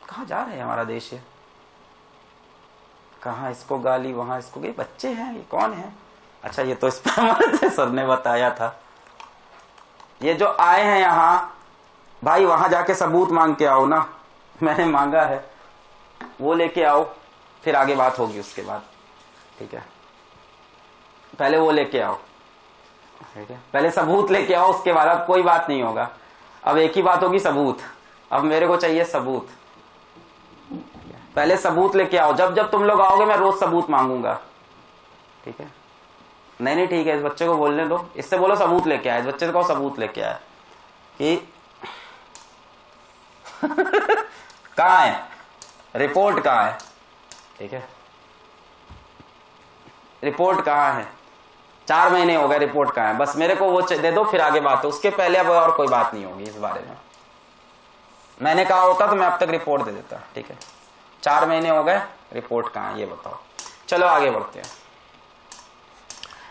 कहाँ जा रहे हैं, हमारा देश है, कहाँ इसको गाली, वहां इसको, ये बच्चे हैं, ये कौन है? अच्छा ये तो इस पर सर ने बताया था। ये जो आए हैं यहाँ, भाई वहां जाके सबूत मांग के आओ ना, मैंने मांगा है, वो लेके आओ, फिर आगे बात होगी उसके बाद, ठीक है? पहले वो लेके आओ, ठीक है? पहले सबूत लेके आओ, उसके बाद अब कोई बात नहीं होगा। अब एक ही बात होगी, सबूत। अब मेरे को चाहिए सबूत, पहले सबूत लेके आओ। जब जब तुम लोग आओगे मैं रोज सबूत मांगूंगा, ठीक है? नहीं ठीक है, इस बच्चे को बोलने दो, इससे बोलो सबूत लेके आए, इस बच्चे को सबूत लेके आए कि कहाँ है रिपोर्ट, कहाँ है, ठीक है? रिपोर्ट कहाँ है? 4 महीने हो गए, रिपोर्ट कहाँ है? बस मेरे को वो दे दो, फिर आगे बात हो, उसके पहले अब और कोई बात नहीं होगी इस बारे में। मैंने कहा होता तो मैं अब तक रिपोर्ट दे देता, ठीक है? 4 महीने हो गए, रिपोर्ट कहाँ है ये बताओ। चलो आगे बढ़ते हैं।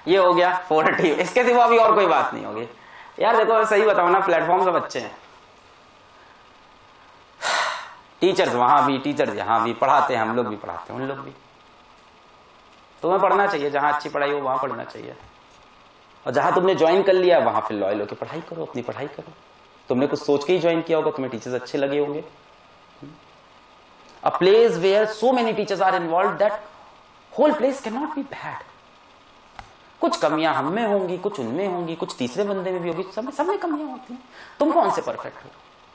ये हो गया 40, इसके सिवा अभी और कोई बात नहीं होगी। यार देखो सही बताओ ना, प्लेटफॉर्म सब अच्छे हैं, टीचर्स वहां भी, टीचर्स यहाँ भी, पढ़ाते हैं, हम लोग भी पढ़ाते हैं, उन लोग भी। तुम्हें पढ़ना चाहिए, जहां अच्छी पढ़ाई हो वहां पढ़ना चाहिए, और जहां तुमने ज्वाइन कर लिया वहां फिर लॉयल होकर पढ़ाई करो, अपनी पढ़ाई करो। तुमने कुछ सोच के ही ज्वाइन किया होगा, तुम्हें टीचर्स अच्छे लगे होंगे। A place where so many teachers are involve that whole place can not be bad. कुछ कमियां हम में होंगी, कुछ उनमें होंगी, कुछ तीसरे बंदे में भी होगी, सब में कमियां होती हैं। तुम कौन से परफेक्ट हो?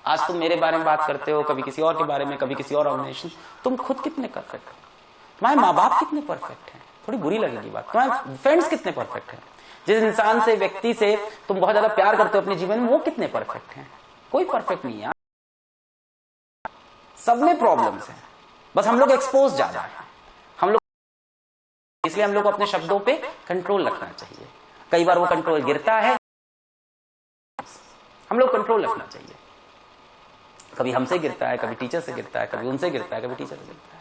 आज तुम मेरे बारे में बात करते हो, कभी किसी और के बारे में, कभी किसी और ऑर्गेनाइजेशन, तुम खुद कितने परफेक्ट हो? तुम्हारे माँ बाप कितने परफेक्ट हैं? थोड़ी बुरी लगेगी बात। तुम्हारे फ्रेंड्स कितने परफेक्ट हैं? जिस इंसान से, व्यक्ति से तुम बहुत ज्यादा प्यार करते हो अपने जीवन में, वो कितने परफेक्ट हैं? कोई परफेक्ट नहीं है, सब में प्रॉब्लम्स हैं, बस हम लोग एक्सपोज ज्यादा है। हम लोग इसलिए हम लोग को अपने शब्दों पे कंट्रोल रखना चाहिए। कई बार वो कंट्रोल गिरता है, हम लोग कंट्रोल रखना चाहिए। कभी हमसे गिरता है, कभी टीचर से गिरता है, कभी उनसे गिरता है, कभी टीचर से गिरता है।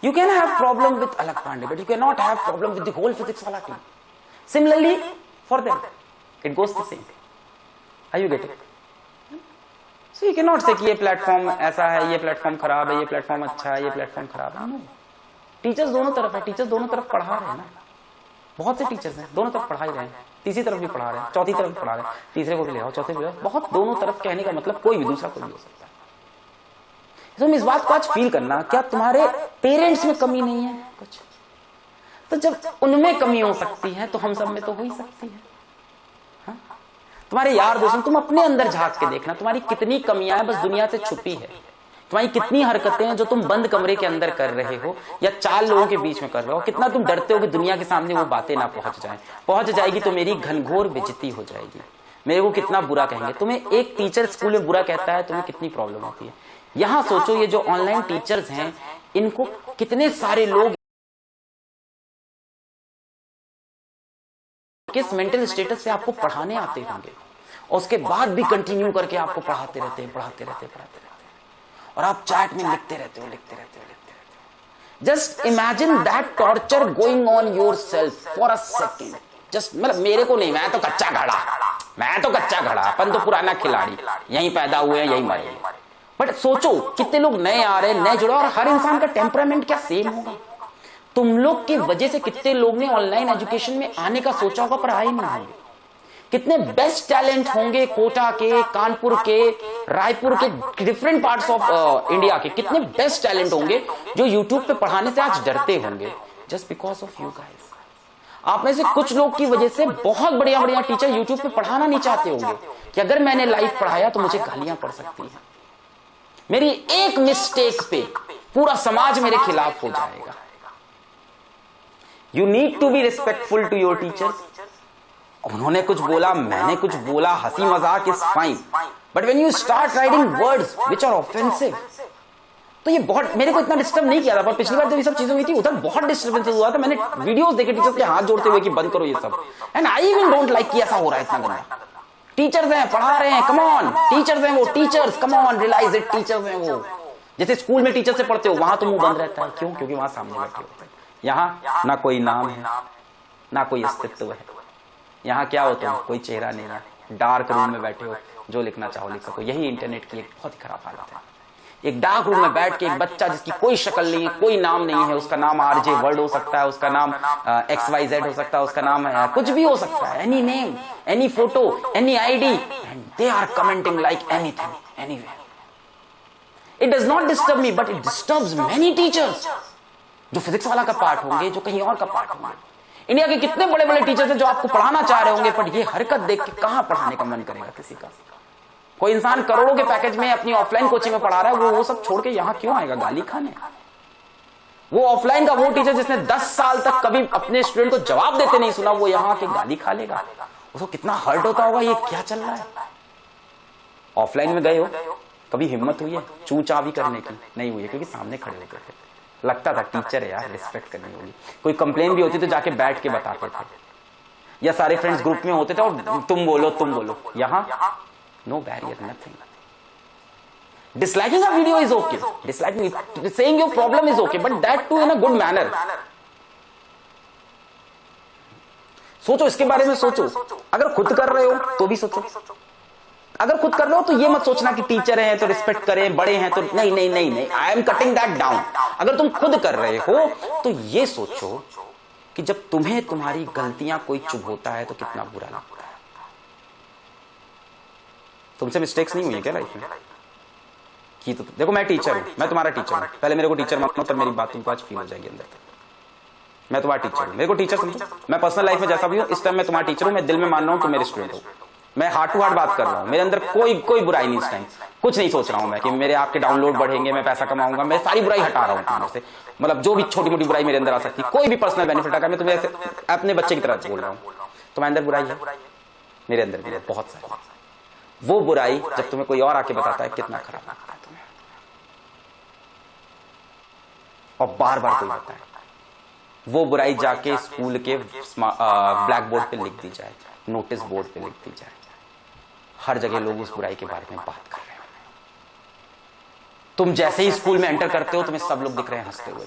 You can have problem with Alak Pandey, but you cannot have problem with the whole physics wala team. Similarly, for them, it goes the same. Are you getting? So you cannot say कि ये platform ऐसा है, ये platform खराब है, ये platform अच्छा है, ये प्लेटफॉर्म खराब है। No. टीचर्स दोनों तरफ है, टीचर्स दोनों तरफ पढ़ा रहे हैं ना। बहुत से टीचर्स हैं, दोनों तरफ पढ़ा ही रहे हैं, तीसरी तरफ भी पढ़ा रहे हैं, चौथी तरफ भी पढ़ा रहे हैं, तीसरे को भी ले आओ, चौथे भी ले आओ। बहुत दोनों तरफ कहने का मतलब कोई भी दूसरा कोई भी हो सकता है। तुम इस बात को आज फील करना, क्या तुम्हारे पेरेंट्स में कमी नहीं है कुछ? तो जब उनमें कमी हो सकती है तो हम सब में तो हो ही सकती है। हाँ? तुम्हारे यार दोस्तों, तुम अपने अंदर झांक के देखना, तुम्हारी कितनी कमियां हैं बस दुनिया से छुपी है। तुम्हारी कितनी हरकतें हैं जो तुम बंद कमरे के अंदर कर रहे हो या 4 लोगों के बीच में कर रहे हो। कितना तुम डरते हो कि दुनिया के सामने वो बातें ना पहुंच जाएगी तो मेरी घनघोर बेइज्जती हो जाएगी, मेरे को कितना बुरा कहेंगे। तुम्हें एक टीचर स्कूल में बुरा कहता है, तुम्हें कितनी प्रॉब्लम होती है। यहां सोचो, ये जो ऑनलाइन टीचर्स हैं, इनको कितने सारे लोग किस मेंटल स्टेटस से आपको पढ़ाने आते होंगे, और उसके बाद भी कंटिन्यू करके आपको पढ़ाते रहते हैं, और आप चैट में लिखते रहते हो। Just imagine that torture going on your self for a second. Just मतलब मेरे को नहीं, मैं तो कच्चा घड़ा, अपन तो पुराना खिलाड़ी, यहीं पैदा हुए हैं, यहीं मरेंगे। बट सोचो कितने लोग नए आ रहे हैं, नए जुड़े, और हर इंसान का टेम्परामेंट क्या सेम होगा? तुम लोग की वजह से कितने लोग ने ऑनलाइन एजुकेशन में आने का सोचा होगा पर आए नहीं होंगे। कितने बेस्ट टैलेंट होंगे कोटा के, कानपुर के, रायपुर के, डिफरेंट पार्ट्स ऑफ इंडिया के कितने बेस्ट टैलेंट होंगे जो यूट्यूब पे पढ़ाने से आज डरते होंगे, just because of you guys. आप में से कुछ लोग की वजह से बहुत बढ़िया टीचर यूट्यूब पे पढ़ाना नहीं चाहते होंगे कि अगर मैंने लाइव पढ़ाया तो मुझे गालियां पड़ सकती हैं, मेरी एक मिस्टेक पे पूरा समाज मेरे खिलाफ हो जाएगा। You need to be respectful to your teachers. उन्होंने कुछ बोला, मैंने कुछ बोला, हंसी मजाक is fine, but when you start writing words which are offensive, तो ये बहुत मेरे को इतना डिस्टर्ब नहीं किया था। पर पिछली बार जब ये सब चीजें हुई थी उधर बहुत डिस्टर्बेंस हुआ था। मैंने वीडियोस देखे टीचर्स के हाथ जोड़ते हुए कि बंद करो ये सब, and I even don't like कि ऐसा हो रहा है इतना गंदा। टीचर्स हैं, पढ़ा रहे हैं, कम ऑन, टीचर्स हैं वो, teachers come on, realise it, teachers हैं वो। जैसे स्कूल में टीचर से पढ़ते हो वहां तो मुंह बंद रहता है, क्यों? क्योंकि वहां सामने बैठे होते हैं। यहाँ ना कोई नाम है, ना कोई अस्तित्व है। यहाँ क्या होता है, कोई चेहरा नहीं है, डार्क रूम में बैठे हो, जो लिखना चाहो लिख सको। यही इंटरनेट की एक बहुत ही खराब हालत है। एक डार्क रूम में बैठ के एक बच्चा जिसकी कोई शक्ल नहीं है, कोई नाम नहीं है, उसका नाम आरजे वर्ड हो सकता है, उसका नाम XYZ हो सकता है, उसका नाम है कुछ भी हो सकता है, any name, any photo, any ID, and they are commenting like anything, anywhere. It does not disturb me, but it disturbs many teachers, जो फिजिक्स वाला का पार्ट होंगे, जो कहीं और का पार्ट होंगे। इंडिया के कितने बड़े बड़े टीचर्स हैं जो आपको पढ़ाना चाह रहे होंगे, पर ये हरकत देख के कहां पढ़ाने का मन करेगा किसी का। कोई इंसान करोड़ों के पैकेज में अपनी ऑफलाइन कोचिंग में पढ़ा रहा है, वो सब छोड़ के यहां क्यों आएगा गाली खाने? वो ऑफलाइन का वो टीचर जिसने 10 साल तक कभी अपने स्टूडेंट को जवाब देते नहीं सुना, वो यहां के गाली खा लेगा। उसको कितना हर्ट होता होगा, ये क्या चल रहा है। ऑफलाइन में गए हो, कभी हिम्मत हुई है चू चा भी करने की? नहीं हुई है, क्योंकि सामने खड़े होते थे, लगता था टीचर है यार, रिस्पेक्ट करनी होगी। कोई कंप्लेन भी होती तो जाके बैठ के बताते थे, या सारे फ्रेंड्स ग्रुप में होते थे और तुम बोलो। यहां no barrier, nothing. Disliking a video is okay. Disliking, saying your problem is okay, but that too in a good manner. सोचो इसके बारे में, सोचो। अगर खुद कर रहे हो तो भी सोचो। अगर खुद कर रहे हो तो ये मत सोचना कि टीचर हैं तो रिस्पेक्ट करें, बड़े हैं तो नहीं। I am cutting that down. अगर तुम खुद कर रहे हो तो ये सोचो कि जब तुम्हें तुम्हारी गलतियां कोई चुभोता है तो कितना बुरा लगता है। तुमसे मिस्टेक्स नहीं हुई है क्या लाइफ में? की तो देखो, मैं टीचर हूं, मैं तुम्हारा टीचर हूं। पहले मेरे को टीचर मानो, तब मेरी बात तुमको आज फील हो जाएगी अंदर तक। मैं तुम्हारा टीचर हूं, मेरे को टीचर समझो। मैं पर्सनल लाइफ में जैसा भी हूं, इस टाइम मैं तुम्हारा टीचर हूं। मैं दिल में मान रहा हूं तुम मेरे स्टूडेंट हो। मैं हार्ट टू हार्ट बात कर रहा हूं, मेरे अंदर कोई बुराई नहीं इस टाइम। कुछ नहीं सोच रहा हूं मैं कि मेरे आपके डाउनलोड बढ़ेंगे, मैं पैसा कमाऊंगा। मैं सारी बुराई हटा रहा हूं तुम्हारे से, मतलब जो भी छोटी मोटी बुराई मेरे अंदर आ सकती, कोई भी पर्सनल बेनिफिट आकर मैं तुम्हें ऐसे अपने बच्चे की तरह बोल रहा हूं। तुम्हारे अंदर बुराई है, मेरे अंदर भी है बहुत सारी। वो बुराई जब तुम्हें कोई और आके बताता है कितना खराब लगता है तुम्हें, और बार बार कोई बताए। वो बुराई जाके स्कूल के ब्लैक बोर्ड पे लिख दी जाए, नोटिस बोर्ड पे लिख दी जाए, हर जगह लोग उस बुराई के बारे में बात कर रहे हैं। तुम जैसे ही स्कूल में एंटर करते हो तुम्हें सब लोग दिख रहे हैं हंसते हुए।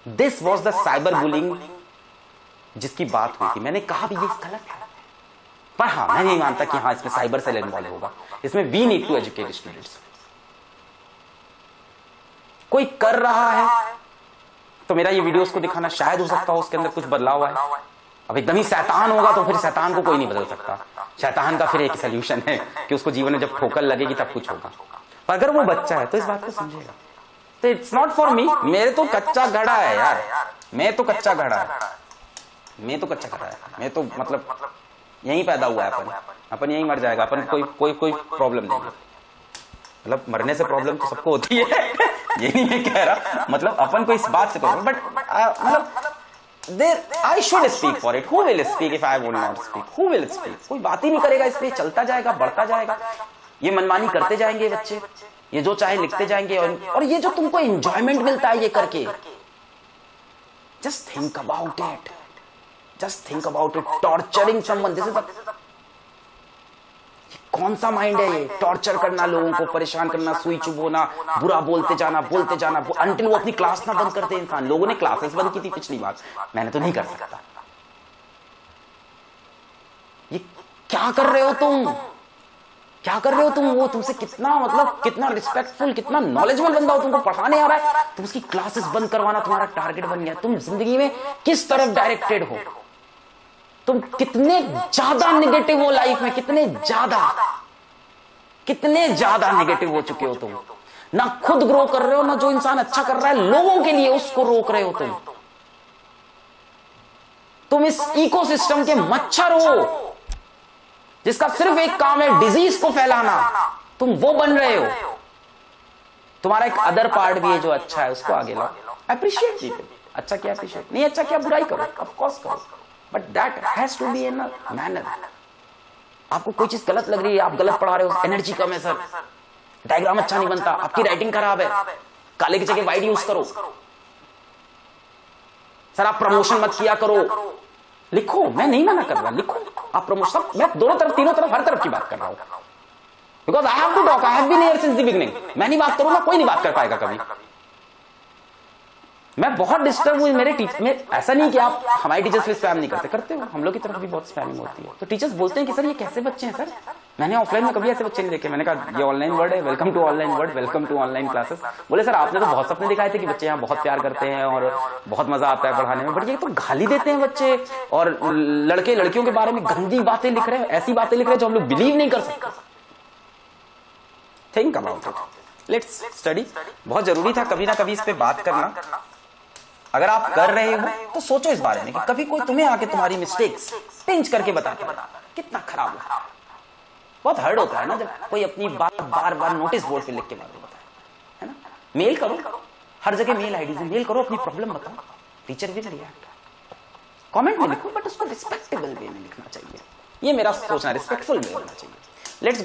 This was the cyber bullying जिसकी बात हुई थी। मैंने कहा भी ये गलत है, पर हाँ, मैं नहीं मानता कि हाँ इसमें साइबर सेल इन्वॉल्व होगा। इसमें we need to educate students. कोई कर रहा है तो मेरा ये वीडियोस को दिखाना शायद हो सकता हो उसके अंदर कुछ बदलाव आए। अब एकदम ही शैतान होगा तो फिर शैतान को कोई नहीं बदल सकता। शैतान का फिर एक सोल्यूशन है कि उसको जीवन में जब ठोकर लगेगी तब कुछ होगा। पर अगर वो बच्चा है तो इस बात को समझेगा। तो इट्स नॉट फॉर मी। मेरे तो कच्चा घड़ा है यार, मैं तो कच्चा घड़ा है, मैं तो मतलब यहीं पैदा हुआ है। अपन यहीं मर जाएगा। अपन कोई प्रॉब्लम नहीं है। मतलब मरने से प्रॉब्लम तो सबको होती है ये नहीं मैं कह रहा, मतलब अपन को इस बात से प्रॉब्लम, बट मतलब I should speak for it. Who will speak if I will not speak? Who will speak? कोई बात ही नहीं करेगा, इसलिए चलता जाएगा, बढ़ता जाएगा। ये मनमानी करते जाएंगे बच्चे, ये जो चाहे लिखते जाएंगे, और ये जो तुमको एंजॉयमेंट मिलता है ये करके, just think about it. Just think about it. Torturing someone. This is a कौन सा माइंड है ये? टॉर्चर करना, लोगों को परेशान करना, सुई चुभोना, बुरा बोलते जाना अंटिल वो अपनी क्लास ना बंद करते इंसान। लोगों ने क्लासेस बंद की थी पिछली बार, मैंने तो नहीं कर सकता। ये क्या कर रहे हो तुम? क्या कर रहे हो तुम? वो तुमसे कितना मतलब कितना रिस्पेक्टफुल, कितना नॉलेजेबल बंदा हो, तुमको पढ़ाने आ रहा है, तुम उसकी क्लासेस बंद करवाना तुम्हारा टारगेट बन गया। तुम जिंदगी में किस तरफ डायरेक्टेड हो? तुम कितने ज्यादा निगेटिव हो लाइफ में, कितने ज्यादा निगेटिव हो चुके हो तुम। ना खुद ग्रो कर रहे हो, ना जो इंसान अच्छा कर रहा है लोगों के लिए उसको रोक रहे हो तुम इस इकोसिस्टम के मच्छर हो जिसका सिर्फ एक काम है डिजीज को फैलाना। तुम वो बन रहे हो। तुम्हारा एक अदर पार्ट भी है जो अच्छा है, उसको आगे लाओ। Appreciate people. अच्छा क्या अप्रिशिएट, नहीं अच्छा क्या बुराई करो, ऑफ कोर्स करो, but that has to be in a manner. आपको कोई चीज गलत लग रही है, आप गलत पढ़ा रहे हो, एनर्जी कम है सर, डायग्राम अच्छा नहीं बनता, आपकी राइटिंग खराब है, काले की जगह व्हाइट यूज करो, सर आप प्रमोशन मत किया करो। लिखो, मैं नहीं मना कर रहा, लिखो आप प्रमोशन। मैं दोनों तरफ, तीनों तरफ, हर तरफ की बात कर रहा हूं, because I have to talk, I have been here since the beginning. मैं नहीं बात करूंगा, कोई नहीं बात कर पाएगा कभी। मैं बहुत डिस्टर्ब हुई मेरे टीचर में। ऐसा नहीं कि आप हमारे टीचर्स पे स्पैम नहीं करते, करते हो, हम लोग की तरफ भी बहुत स्पैमिंग होती है। तो टीचर्स बोलते हैं कि सर ये कैसे बच्चे हैं सर, मैंने ऑफलाइन में कभी ऐसे बच्चे नहीं देखे। मैंने कहा ये ऑनलाइन वर्ड है, welcome to online world, welcome to online classes. बोले सर आपने तो बहुत सपने दिखाए थे कि बच्चे यहाँ बहुत प्यार करते हैं और बहुत मजा आता है पढ़ाने में, बट ये तो गाली देते हैं बच्चे और लड़के लड़कियों के बारे में गंदी बातें लिख रहे हैं, ऐसी बातें लिख रहे हैं जो हम लोग बिलीव नहीं कर सकते। Think about it, let's study. बहुत जरूरी था कभी ना कभी इस पे बात करना। अगर आप कर रहे हो तो सोचो इस बारे में कि कभी कोई तुम्हें आके तुम्हारी मिस्टेक्स पिंच करके बताता है, कितना खराब लगता है। बहुत हर्ट होता है ना जब कोई अपनी बात बार बार नोटिस बोर्ड पे लिख के बात बताए, है ना। मेल करो, हर जगह मेल आईडी से मेल करो, अपनी प्रॉब्लम बताओ, टीचर भी रिएक्ट। कमेंट में लिखो बट उसको रिस्पेक्टेबल वे में लिखना चाहिए, ये मेरा सोचना, रिस्पेक्टफुल वे होना चाहिए। लेट्स